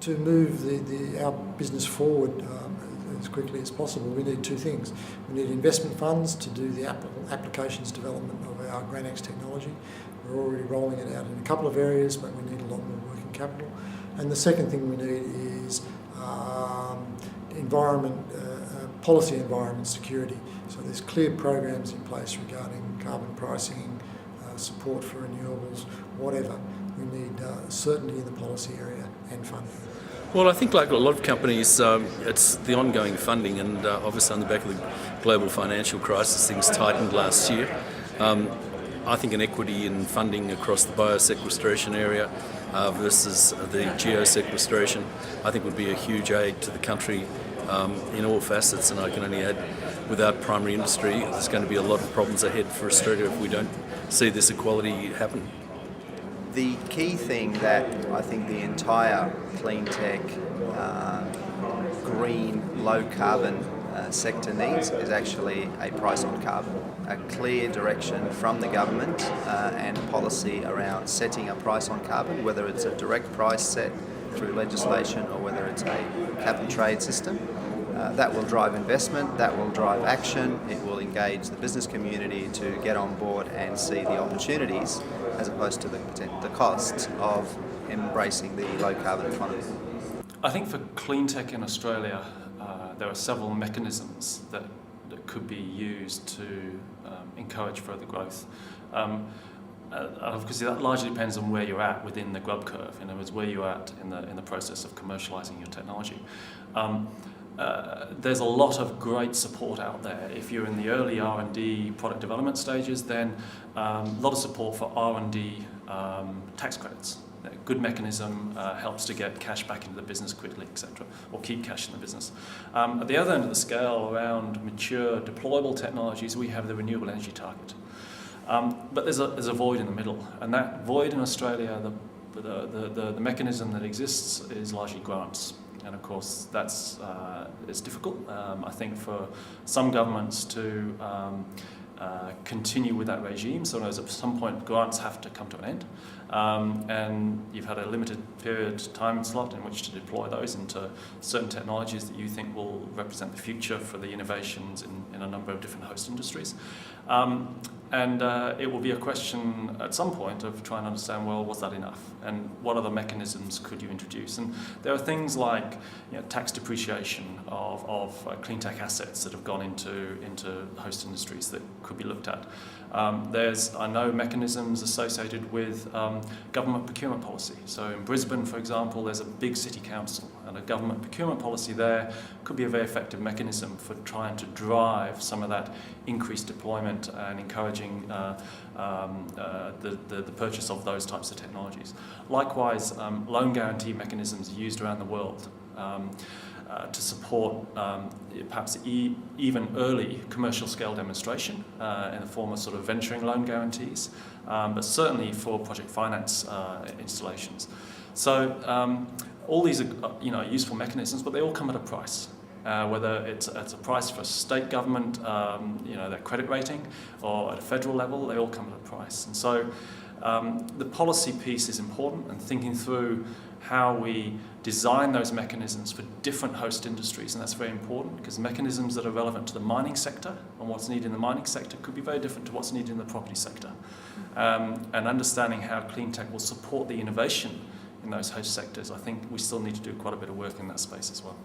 to move our business forward as quickly as possible, we need two things. We need investment funds to do the applications development of our Granite technology. We're already rolling it out in a couple of areas, but we need a lot more working capital. And the second thing we need is policy environment security. So there's clear programs in place regarding carbon pricing, support for renewables, whatever. We need certainty in the policy area and funding. Well, I think like a lot of companies, it's the ongoing funding, and obviously on the back of the global financial crisis, things tightened last year. I think an equity in funding across the biosequestration area versus the geosequestration, I think would be a huge aid to the country in all facets, and I can only add, without primary industry, there's going to be a lot of problems ahead for Australia if we don't see this equality happen. The key thing that I think the entire Cleantech, green, low-carbon sector needs is actually a price on carbon, a clear direction from the government and policy around setting a price on carbon, whether it's a direct price set through legislation or whether it's a cap and trade system. That will drive investment, that will drive action, it will engage the business community to get on board and see the opportunities as opposed to the costs of embracing the low carbon economy. I think for Cleantech in Australia, there are several mechanisms that could be used to encourage further growth. Because that largely depends on where you're at within the grub curve. In other words, where you're at in the process of commercialising your technology. There's a lot of great support out there. If you're in the early R&D product development stages, then a lot of support for R&D tax credits. A good mechanism helps to get cash back into the business quickly, etc., or keep cash in the business. At the other end of the scale, around mature deployable technologies, we have the renewable energy target. But there's a void in the middle, and that void in Australia, the mechanism that exists is largely grants. And of course, it's difficult, I think, for some governments to continue with that regime. So at some point, grants have to come to an end. And you've had a limited period time slot in which to deploy those into certain technologies that you think will represent the future for the innovations in a number of different host industries. And it will be a question at some point of trying to understand, well, was that enough? And what other mechanisms could you introduce? And there are things like tax depreciation of clean tech assets that have gone into host industries that could be looked at. There's, I know, mechanisms associated with government procurement policy. So in Brisbane, for example, there's a big city council, and a government procurement policy there could be a very effective mechanism for trying to drive some of that increased deployment and encouraging the purchase of those types of technologies. Likewise, loan guarantee mechanisms are used around the world to support perhaps even early commercial scale demonstration in the form of sort of venturing loan guarantees, but certainly for project finance installations. So all these are useful mechanisms, but they all come at a price. Whether it's a price for state government, their credit rating, or at a federal level, they all come at a price. And so the policy piece is important, and thinking through how we design those mechanisms for different host industries, and that's very important because mechanisms that are relevant to the mining sector and what's needed in the mining sector could be very different to what's needed in the property sector. And understanding how Cleantech will support the innovation in those host sectors, I think we still need to do quite a bit of work in that space as well.